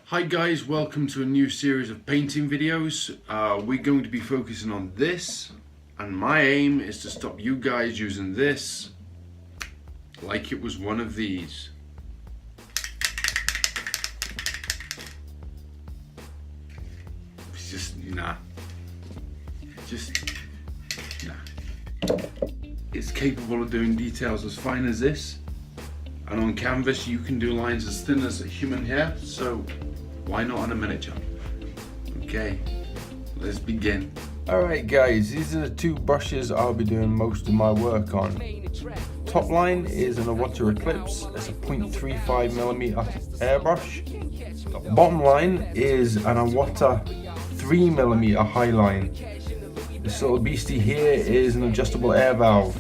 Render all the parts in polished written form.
Hi guys, welcome to a new series of painting videos. We're going to be focusing on this, and my aim is to stop you guys using this like it was one of these. It's just nah. It's capable of doing details as fine as this, and on canvas you can do lines as thin as a human hair, so why not on a miniature? Okay, let's begin. Alright guys, these are the two brushes I'll be doing most of my work on. Top line is an Water Eclipse, it's a 0.35mm airbrush. Bottom line is an Water 3mm high line. This little beastie here is an adjustable air valve.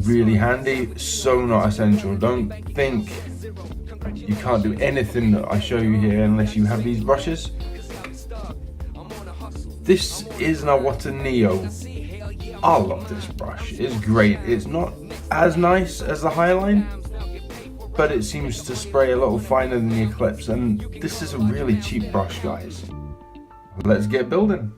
Really handy, so not essential. Don't think you can't do anything that I show you here unless you have these brushes. This is an Water Neo. I love this brush, it's great. It's not as nice as the Highline, but it seems to spray a little finer than the Eclipse, and this is a really cheap brush, guys. Let's get building.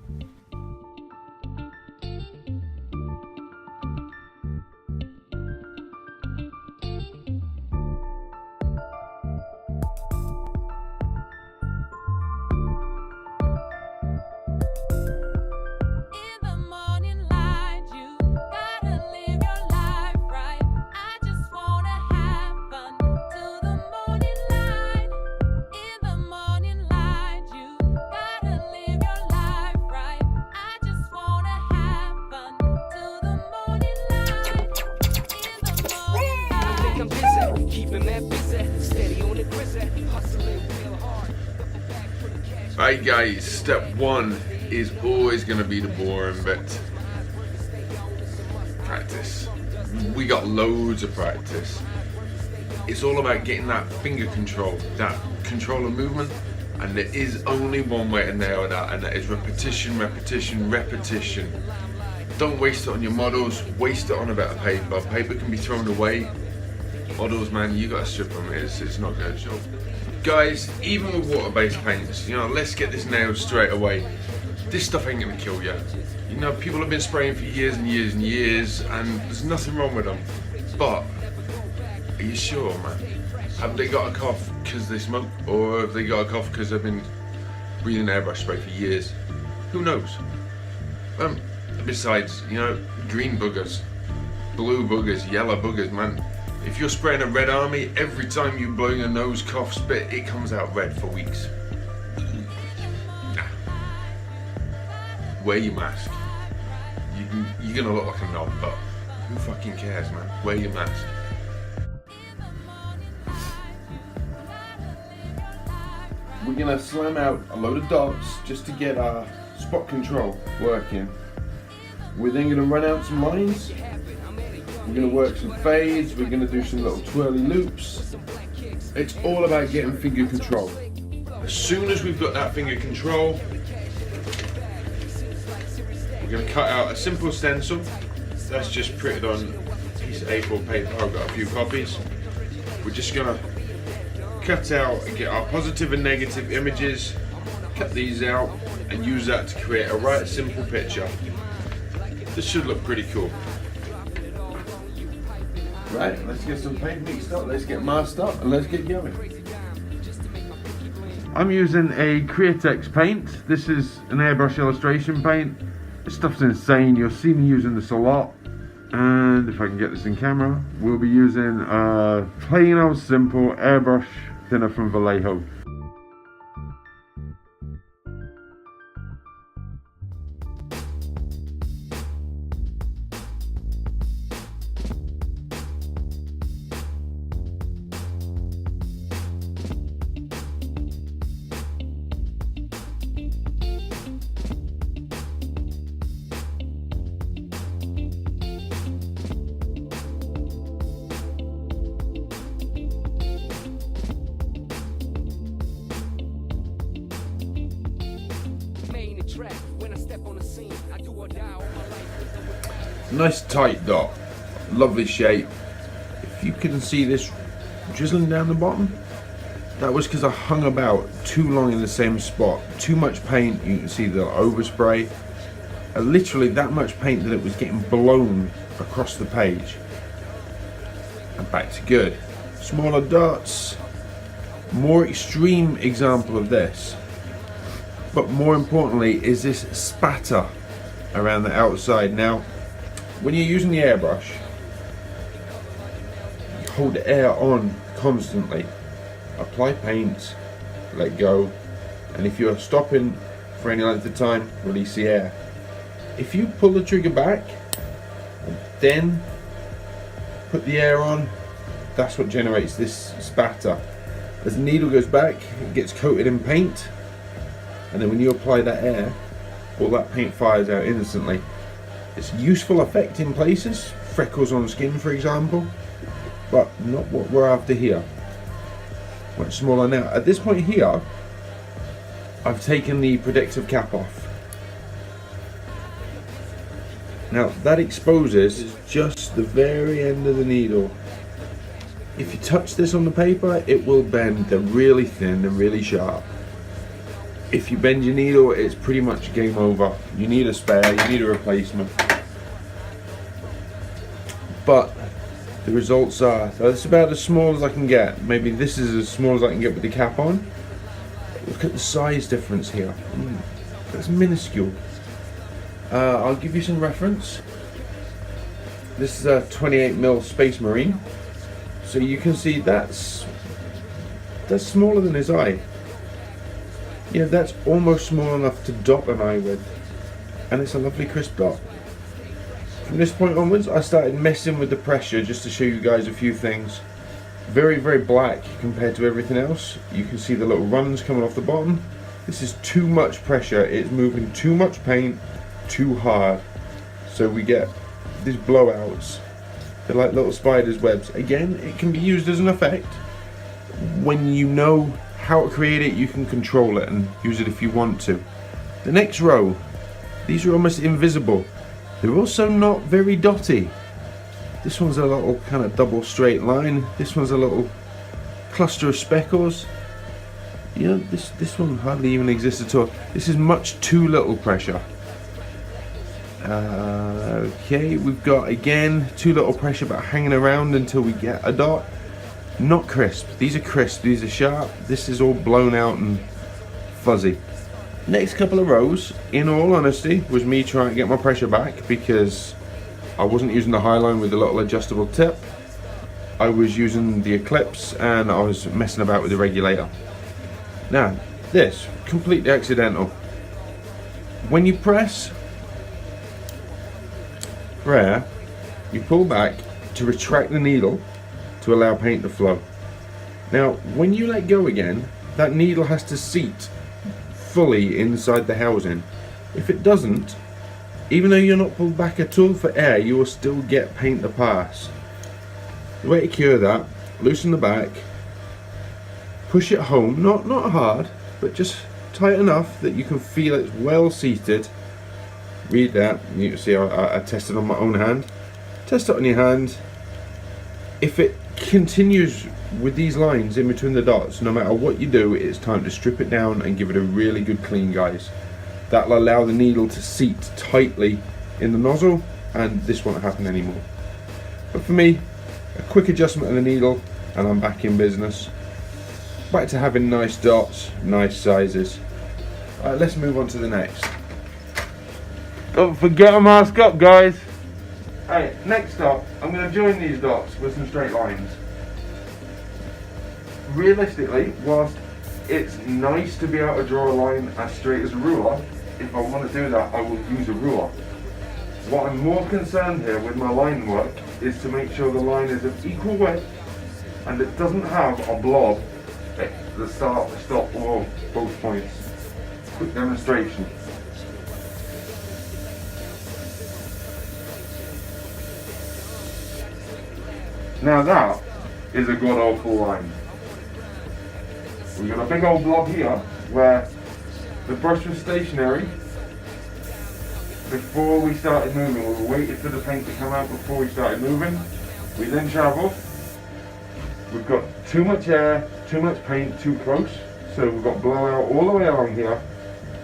Right guys, step one is always going to be the boring bit. Practice. We got loads of practice. It's all about getting that finger control, that control of movement, and there is only one way to nail that, and that is repetition, repetition, repetition. Don't waste it on your models, waste it on a bit of paper. Paper can be thrown away. Models, man, you gotta strip them. It's not good job. Guys, even with water-based paints, let's get this nailed straight away. This stuff ain't gonna kill you. People have been spraying for years and years and years, and there's nothing wrong with them. But, are you sure, man? Have they got a cough because they smoke, or have they got a cough because they've been breathing airbrush spray for years? Who knows? Besides, green boogers, blue boogers, yellow boogers, man. If you're spraying a red army, every time you blow your nose, cough, spit, it comes out red for weeks. Nah. Wear your mask. You're gonna look like a knob, but who fucking cares, man? Wear your mask. We're gonna slam out a load of dots just to get our spot control working. We're then gonna run out some lines. We're going to work some fades, we're going to do some little twirly loops. It's all about getting finger control. As soon as we've got that finger control, we're going to cut out a simple stencil. That's just printed on a piece of A4 paper, I've got a few copies. We're just going to cut out and get our positive and negative images, cut these out and use that to create a right simple picture. This should look pretty cool. Right, let's get some paint mixed up, let's get masked up, and let's get going. I'm using a Createx paint. This is an airbrush illustration paint. This stuff's insane, you'll see me using this a lot. And if I can get this in camera, we'll be using a plain old simple airbrush thinner from Vallejo. Nice tight dot, lovely shape. If you can see this drizzling down the bottom, That was because I hung about too long in the same spot. Too much paint, you can see the overspray. Literally that much paint that it was getting blown across the page. And back to good. Smaller dots. More extreme example of this. But more importantly is this spatter around the outside. Now, when you're using the airbrush, you hold the air on constantly. Apply paint, let go, and if you're stopping for any length of time, release the air. If you pull the trigger back and then put the air on, that's what generates this spatter. As the needle goes back, it gets coated in paint, and then when you apply that air, all that paint fires out instantly. It's a useful effect in places, freckles on skin for example, but not what we're after here. Much smaller now. At this point here, I've taken the protective cap off. Now that exposes just the very end of the needle. If you touch this on the paper, it will bend. They're really thin and really sharp. If you bend your needle, it's pretty much game over. You need a spare, you need a replacement. But the results are, so it's about as small as I can get. Maybe this is as small as I can get with the cap on. Look at the size difference here. That's minuscule. I'll give you some reference. This is a 28mm Space Marine. So you can see that's smaller than his eye. You know, that's almost small enough to dot an eye with. And it's a lovely crisp dot. From this point onwards, I started messing with the pressure just to show you guys a few things. Very, very black compared to everything else. You can see the little runs coming off the bottom. This is too much pressure. It's moving too much paint too hard. So we get these blowouts. They're like little spider's webs. Again, it can be used as an effect. When you know how to create it, you can control it and use it if you want to. The next row, these are almost invisible. They're also not very dotty. This one's a little kind of double straight line. This one's a little cluster of speckles. You know, this one hardly even exists at all. This is much too little pressure. Okay, we've got again too little pressure but hanging around until we get a dot. Not crisp. These are crisp, these are sharp. This is all blown out and fuzzy. Next couple of rows, in all honesty, was me trying to get my pressure back because I wasn't using the high line with the little adjustable tip. I was using the Eclipse and I was messing about with the regulator. Now, this, completely accidental. When you press prayer, you pull back to retract the needle to allow paint to flow. Now, when you let go again, that needle has to seat fully inside the housing. If it doesn't, even though you're not pulled back at all for air, you will still get paint to pass. The way to cure that, loosen the back, push it home, not hard, but just tight enough that you can feel it's well seated. Read that, you can see I tested on my own hand. Test it on your hand. If it continues with these lines in between the dots, no matter what you do, it's time to strip it down and give it a really good clean, guys. That'll allow the needle to seat tightly in the nozzle and this won't happen anymore. But for me, a quick adjustment of the needle and I'm back in business. Back to having nice dots, nice sizes. Alright, let's move on to the next. Don't forget to mask up, guys. Alright, next up, I'm going to join these dots with some straight lines. Realistically, whilst it's nice to be able to draw a line as straight as a ruler, if I want to do that, I will use a ruler. What I'm more concerned here with my line work is to make sure the line is of equal width and it doesn't have a blob at the start, the stop, or both points. Quick demonstration. Now that is a god awful line. We've got a big old blob here where the brush was stationary before we started moving. We waited for the paint to come out before we started moving. We then travelled. We've got too much air too much paint too close, so we've got blowout all the way along here,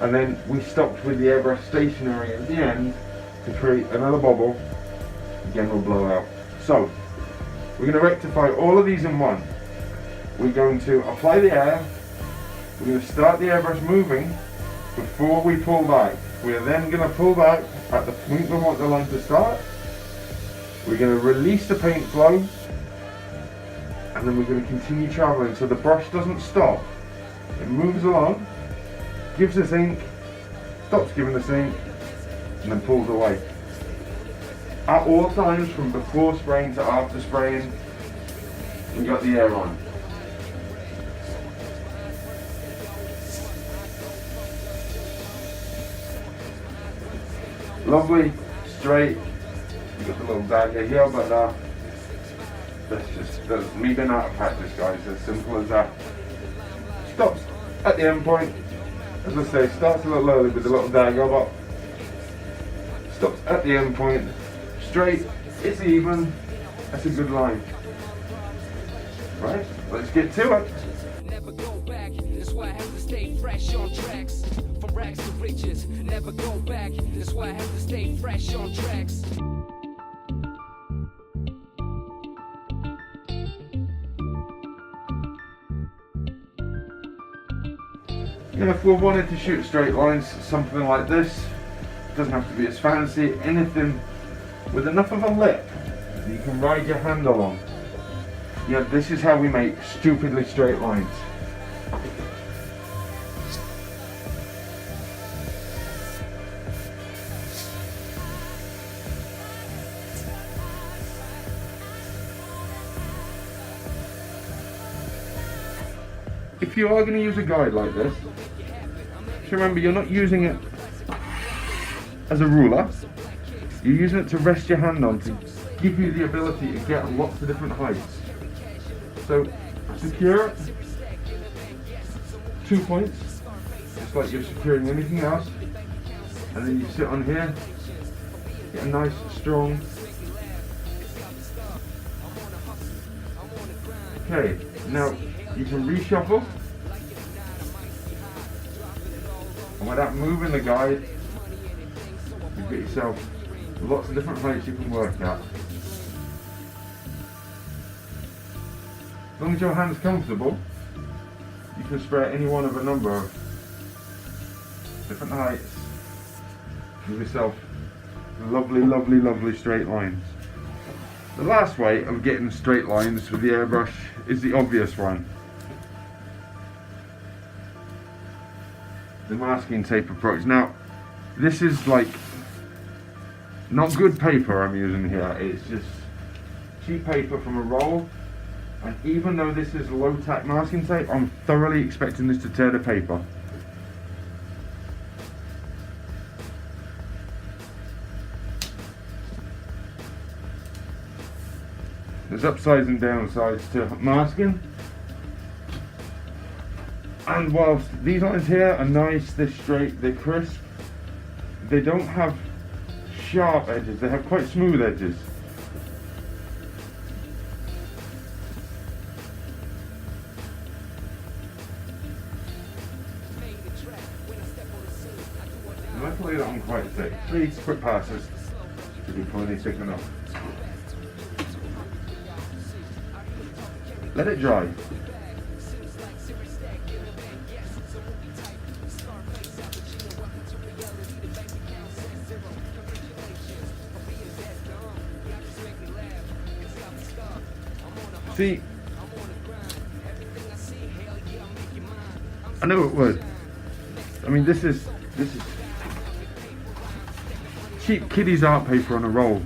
and then we stopped with the airbrush stationary at the end to create another bubble. Again, we'll blow out. So we're going to rectify all of these in one. We're going to apply the air, we're going to start the airbrush moving before we pull back. We're then going to pull back at the point we want the line to start. We're going to release the paint flow, and then we're going to continue traveling so the brush doesn't stop. It moves along, gives us ink, stops giving us ink, and then pulls away. At all times, from before spraying to after spraying, we got the air on. Lovely, straight. You got the little dagger here, but that's me being out of practice, guys. As simple as that. Stops at the end point. As I say, starts a little early with the little dagger, but stops at the end point. Straight, it's even. That's a good line. Right, let's get to it. Never go back, that's why I have to stay fresh on tracks. From rags to riches, never go back, that's why I have to stay fresh on tracks. And if we wanted to shoot straight lines, something like this, it doesn't have to be as fancy, anything with enough of a lip that you can ride your hand along. Yeah, this is how we make stupidly straight lines. If you are going to use a guide like this, just remember you're not using it as a ruler, you're using it to rest your hand on to give you the ability to get on lots of different heights. So secure it, 2 points, just like you're securing anything else, and then you sit on here, get a nice strong. Okay, now you can reshuffle, and without moving the guide, you get yourself lots of different heights you can work at. As long as your hand's comfortable, you can spray any one of a number of different heights. Give yourself lovely, lovely, lovely straight lines. The last way of getting straight lines with the airbrush is the obvious one. The masking tape approach. Now, this is like not good paper I'm using here, it's just cheap paper from a roll, and even though this is low tack masking tape, I'm thoroughly expecting this to tear the paper. There's upsides and downsides to masking, and whilst these lines here are nice, they're straight, they're crisp, they don't have sharp edges, they have quite smooth edges. Luckily that one's quite thick. 3 quick passes should be plenty thick enough. Let it dry. See, I know it would. I mean, this is cheap kiddies art paper on a roll.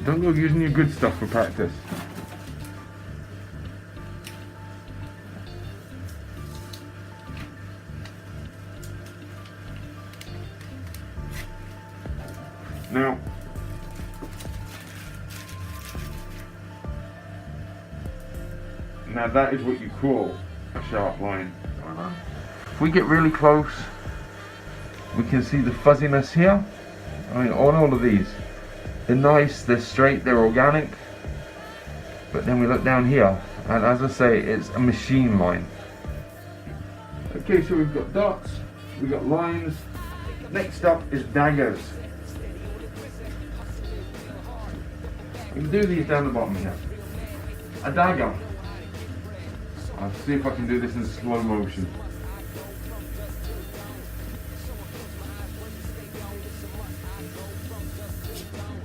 Don't go using your good stuff for practice. Now that is what you call a sharp line. If we get really close, we can see the fuzziness here. I mean, on all of these, they're nice, they're straight, they're organic. But then we look down here, And as I say, it's a machine line. Okay, so we've got dots, we've got lines. Next up is daggers. We can do these down the bottom here. A dagger. I'll see if I can do this in slow motion.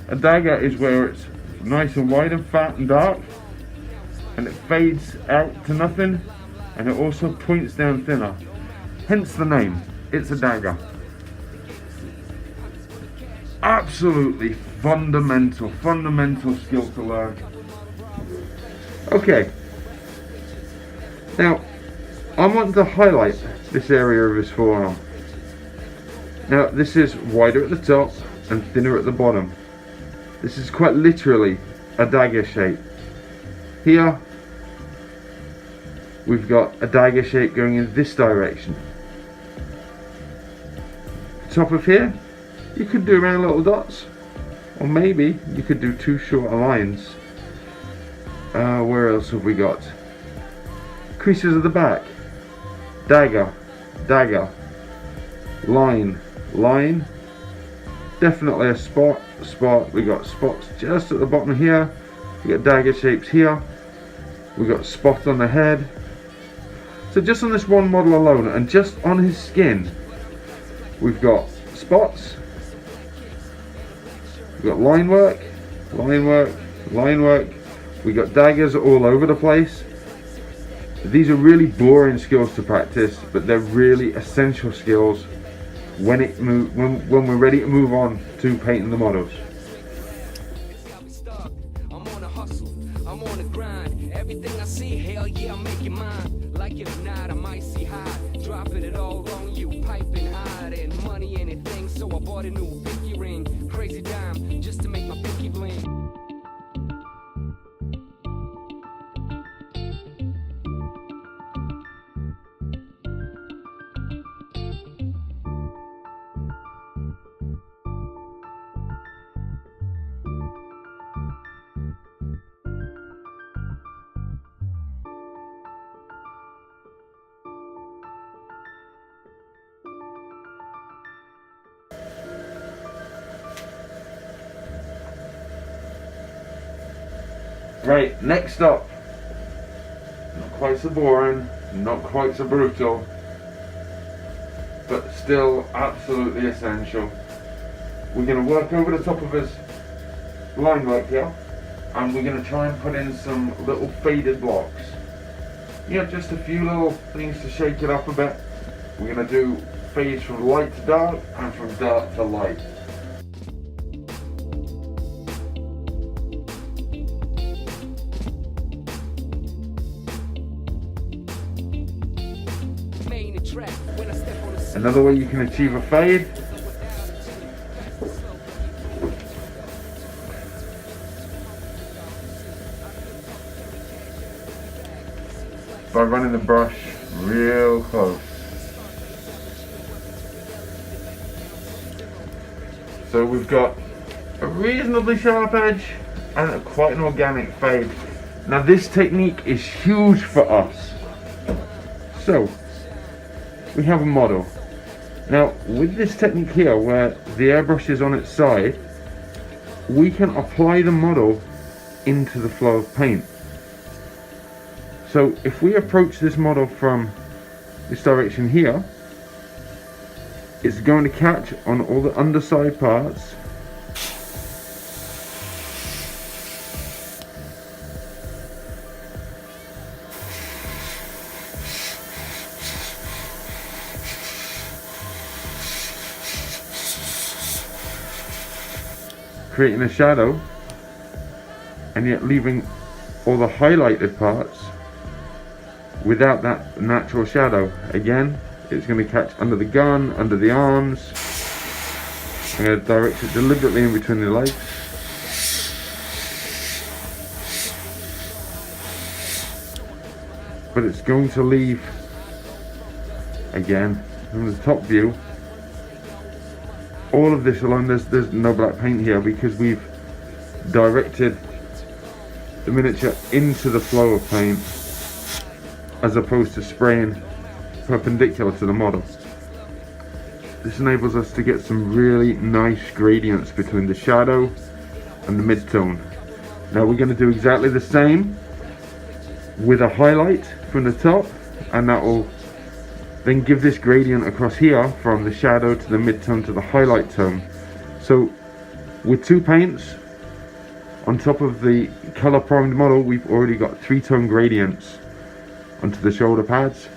A dagger is where it's nice and wide and fat and dark, and it fades out to nothing, and it also points down thinner. Hence the name, it's a dagger. Absolutely fundamental skill to learn. Okay, now I want to highlight this area of his forearm. Now this is wider at the top and thinner at the bottom. This is quite literally a dagger shape. Here we've got a dagger shape going in this direction. Top of here, you could do around little dots, or maybe you could do two shorter lines. Where else have we got? Creases of the back, dagger, dagger, line, line, definitely a spot, spot. We got spots just at the bottom here. We got dagger shapes here. We got spot on the head. So just on this one model alone, and just on his skin, we've got spots. We've got line work, line work, line work. We got daggers all over the place. These are really boring skills to practice, but they're really essential skills when we're ready to move on to painting the models. I'm on a hustle, I'm on a grind. Everything I see, hell yeah, I'm making mine. Like it or not, I might see high. Dropping it all on you, piping hard and money anything. So I bought a new pinky ring, crazy dime, just to make my pinky bling. Right, next up, not quite so boring, not quite so brutal, but still absolutely essential. We're going to work over the top of his line work here, and we're going to try and put in some little faded blocks. Yeah, just a few little things to shake it up a bit. We're going to do fades from light to dark and from dark to light. Another way you can achieve a fade by running the brush real close. So we've got a reasonably sharp edge and quite an organic fade. Now this technique is huge for us. So we have a model. Now with this technique here where the airbrush is on its side, we can apply the model into the flow of paint. So if we approach this model from this direction here, it's going to catch on all the underside parts. Creating a shadow, and yet leaving all the highlighted parts without that natural shadow. Again, it's going to catch under the gun, under the arms. I'm going to direct it deliberately in between the legs. But it's going to leave, again, from the top view, all of this alone. There's no black paint here because we've directed the miniature into the flow of paint as opposed to spraying perpendicular to the model. This enables us to get some really nice gradients between the shadow and the mid-tone. Now we're going to do exactly the same with a highlight from the top, and that will then give this gradient across here from the shadow to the mid-tone to the highlight tone. So with 2 paints on top of the color primed model, we've already got 3-tone gradients onto the shoulder pads.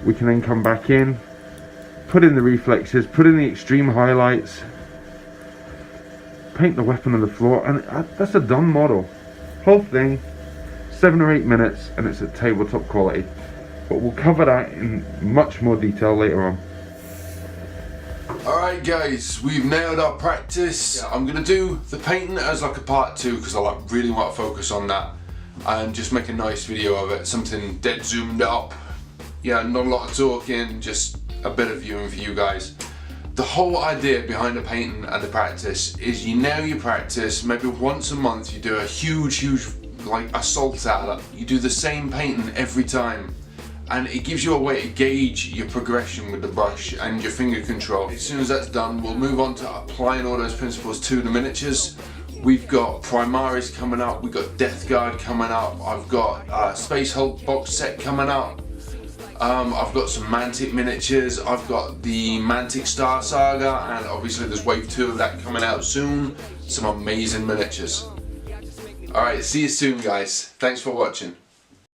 We can then come back in, put in the reflexes, put in the extreme highlights, paint the weapon on the floor, and that's a done model. Whole thing, 7 or 8 minutes, and it's at tabletop quality. But we'll cover that in much more detail later on. Alright guys, we've nailed our practice. I'm going to do the painting as like a part 2 because I really want to focus on that and just make a nice video of it, something dead zoomed up. Yeah, not a lot of talking, just a bit of viewing for you guys. The whole idea behind the painting and the practice is you nail your practice, maybe once a month you do a huge like assault at it. You do the same painting every time, and it gives you a way to gauge your progression with the brush and your finger control. As soon as that's done, we'll move on to applying all those principles to the miniatures. We've got Primaris coming up, we've got Death Guard coming up, I've got Space Hulk box set coming up. I've got some Mantic miniatures, I've got the Mantic Star Saga, and obviously there's wave 2 of that coming out soon. Some amazing miniatures. Alright, see you soon guys. Thanks for watching.